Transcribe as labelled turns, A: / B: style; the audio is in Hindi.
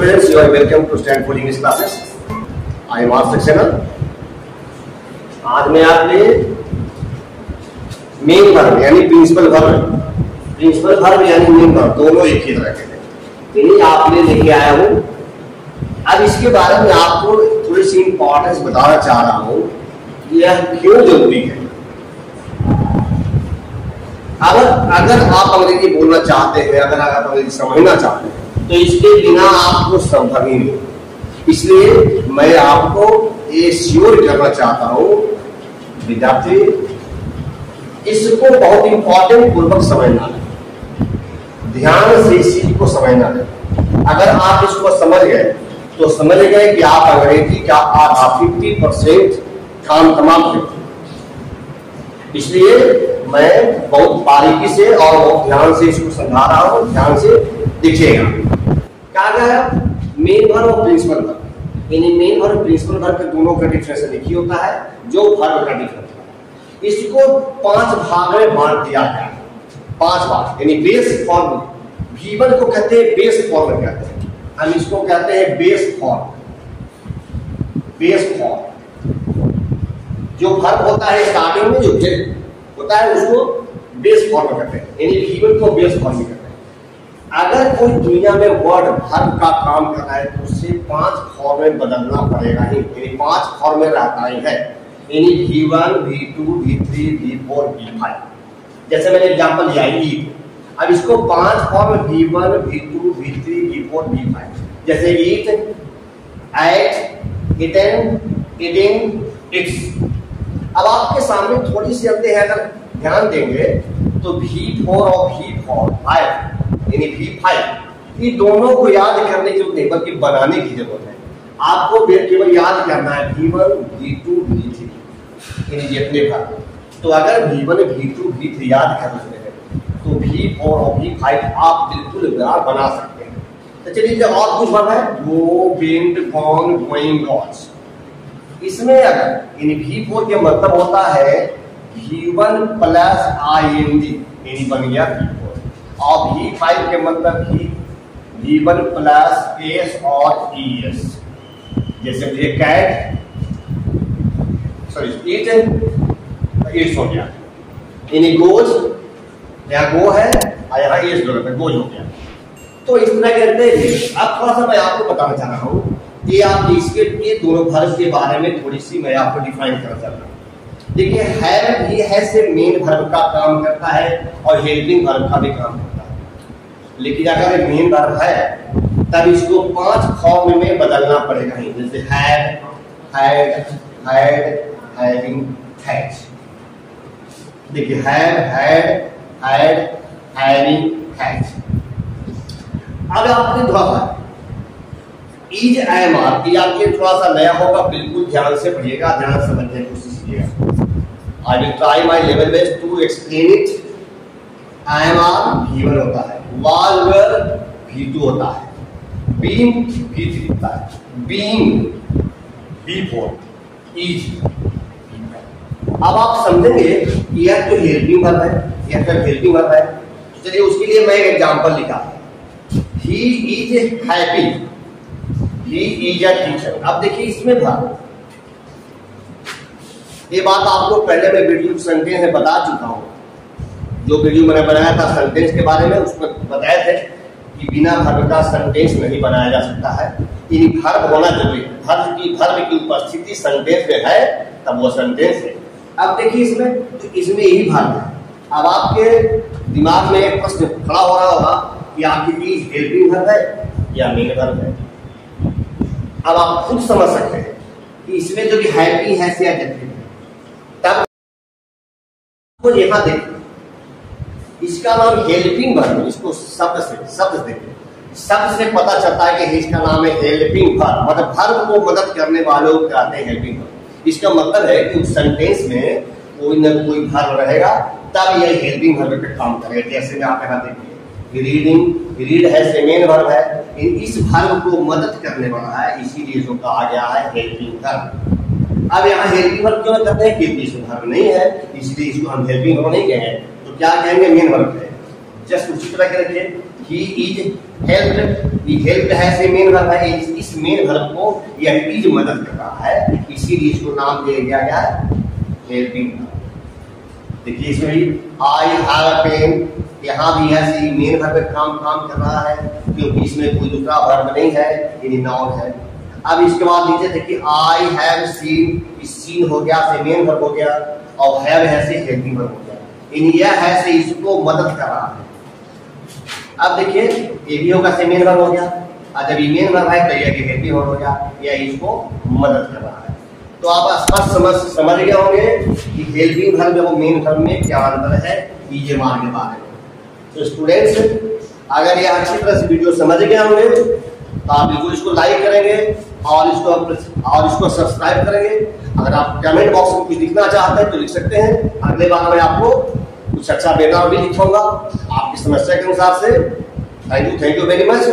A: students, you are welcome to Stanford English classes. I am Arthur Saxena. आज मैं आपने मेन वर्ब यानी प्रिंसिपल वर्ब यानी मेन वर्ब दोनों एक ही तरह के हैं, इन्हीं आपने लेके आया हूं। अब इसके बारे में आपको थोड़ी सी इंपॉर्टेंस बताना चाह रहा हूं, यह क्यों जरूरी है। अगर आप अंग्रेजी बोलना चाहते हैं, अगर आप अंग्रेजी समझना चाहते हैं, तो इसके बिना आपको संभव ही नहीं। इसलिए मैं आपको ये श्योर करना चाहता हूं विद्यार्थी, इसको बहुत इंपॉर्टेंट पूर्वक समझना है, ध्यान से इस चीज को समझना है। अगर आप इसको समझ गए तो समझ गए कि आप अंग्रेजी का आधा 50% काम तमाम करते। इसलिए मैं बहुत बारीकी से और बहुत ध्यान से इसको समझा रहा हूं, ध्यान से देखिएगा। क्या गया मेन वर्ब और प्रिंसिपल वर्ब, यानी मेन वर्ब और प्रिंसिपल वर्ब के दोनों का डिफरेंस लिखी होता है, जो वर्ब का डिफरेंस है। इसको 5 भाग में बांट दिया गया है, 5 भाग, यानी बेस फॉर्म। V1 को कहते हैं बेस फॉर्म कहते हैं, हम इसको कहते हैं बेस फॉर्म। जो वर्ब होता है स्टार्टिंग में जो होता है उसको बेस फॉर्म कहते हैं, यानी V1 को बेस फॉर्म कहते हैं। अगर कोई दुनिया में वर्ड वर्ब का काम कर रहा है तो उससे 5 फॉर्म में बदलना पड़ेगा ही, यानी 5 फॉर्म में रहता ही है, यानी V1, V2, V3, V4, V5। जैसे मैंने एग्जांपल लिया ईट, अब इसको 5 form V1, V2, V3, V4, V5, जैसे ईट, एट, इटन, ईटिंग, इट्स। अब आपके सामने थोड़ी सी अंतर है, अगर ध्यान देंगे तो V4 और V5 यानी V5, ये दोनों को याद करने की जरूरत नहीं बल्कि बनाने की जरूरत है। आपको केवल याद करना है V1, V2, V3, यानी जितने भाग। तो अगर V1, V2, V3 याद कर लेते हैं तो V4 और V5 आप बिल्कुल बना सकते हैं। तो चलिए जो और कुछ वर्ब है, गो, वेंट, गॉन, गोइंग, गॉन्स, इसमें अगर यानी V4 के मतलब होता है V1 प्लस ING, यानी बन गया V4, और V5 के मतलब V1 प्लस S और ES, जैसे मुझे कैट, सॉरी इट्स हो गया, यानी गोज, यहाँ गो है और यहाँ एस जोड़ है, गोज हो गया। तो इस तरह करते हैं। अब थोड़ा सा मैं आपको बताना चाह रहा हूँ कि आप इसके ये दोनों वर्ब के बारे में थोड़ी सी मैं आपको डिफाइन करना चाह रहा हूँ। देखिए है भी है से मेन वर्ब का काम करता है और हेल्पिंग वर्ब का भी काम करता है, लेकिन अगर मेन वर्ब है तब इसको 5 फॉर्म में बदलना पड़ेगा ही, जैसे हैड, हैड, हैविंग, हैज। देखिए हैड, हैविंग, हैज। अब आपने थोड़ा सा इज, एम, आर, ये आपके थोड़ा सा नया होगा, बिल्कुल ध्यान से पढ़िएगा, ध्यान से समझने की कोशिश कीजिएगा। I will try my level best to explain it. M, R V1 होता है, वाज, वेयर V2 होता है, बीम V3 होता है, बीइंग V4, इज। अब आप समझेंगे कि यह तो हेल्पिंग वर्ब है, यह तो हेल्पिंग वर्ब है। चलिए उसके लिए मैं एक एग्जांपल लिखा, he is happy, he is a teacher. अब देखिए इसमें था, ये बात आपको पहले मैं वीडियो सेंटेंस में बता चुका हूं, जो वीडियो मैंने बनाया था सेंटेंस के बारे में, उसमें बताया थे कि बिना वर्ब का सेंटेंस नहीं बनाया जा सकता है, यानी वर्ब होना जरूरी है। वर्ब की उपस्थिति सेंटेंस में है तब वो सेंटेंस है। अब देखिए इसमें यही वर्ब है। अब आपके दिमाग में एक प्रश्न खड़ा हो रहा होगा कि आखिर इज हेल्पिंग वर्ब है या मेन वर्ब है। अब आप खुद समझ सकते हैं कि इसमें जो भी हैप्पी है से एडजेक्टिव है। तब तो यहां देखिए इसका नाम हेल्पिंग वर्ब, इसको शब्द देखिए, शब्द से पता चलता है कि इसका नाम है हेल्पिंग वर्ब, मतलब वर्ब को मदद करने वालों को कहते हैं हेल्पिंग वर्ब। इसका मतलब है कि उस सेंटेंस में कोई न कोई वर्ब रहेगा तब यह हेल्पिंग वर्ब पे काम करेगा। जैसे में आप यहाँ देखिए रीडिंग, रीड है से मेन वर्ब है, इस वर्ब को मदद करने वाला है, इसीलिए जो कहा गया है हेल्पिंग वर्ब। अब यहाँ हेल्पिंग वर्ब क्यों कहते हैं, क्योंकि इसमें वर्ब नहीं है, इसलिए इसको हम हेल्पिंग वर्ब नहीं कहेंगे, तो क्या कहेंगे, मेन वर्ब है। जस्ट उसी तरह के रखिए ही इज हेल्प्ड, ये हेल्प्ड है से मेन वर्ब है, इस मेन वर्ब को यह इज मदद कर रहा है, इसीलिए इसको नाम दे दिया गया है हेल्पिंग। देखिए इसमें भी आई हैव अ पेन, यहाँ भी है सी मेन वर्ब पे काम कर रहा है, क्योंकि इसमें कोई दूसरा वर्ब नहीं है, यानी नाउन है। अब इसके बाद नीचे देखिए आई हैव सीन, सीन हो गया से मेन वर्ब हो गया, और हैव है से हेल्पिंग वर्ब हो गया, यानी यह है से इसको मदद कर रहा है। अब देखिए ये भी होगा से मेन वर्ब हो गया, और जब ये मेन वर्ब है तो ये हेल्पिंग वर्ब हो गया, यह इसको मदद कर रहा है। तो आप स्पष्ट समझ गए होंगे कि हेल्पिंग वर्ब और मेन वर्ब में क्या अंतर है ये मान के बारे में। तो स्टूडेंट्स अगर ये अच्छी तरह से वीडियो समझ गए होंगे तो आप बिल्कुल इसको लाइक करेंगे और इसको सब्सक्राइब करेंगे। अगर आप कमेंट बॉक्स में कुछ लिखना चाहते हैं तो लिख सकते हैं, अगले बार मैं आपको कुछ अच्छा बैकग्राउंड भी लिखूंगा आपकी समस्या के अनुसार से। Thank you very much.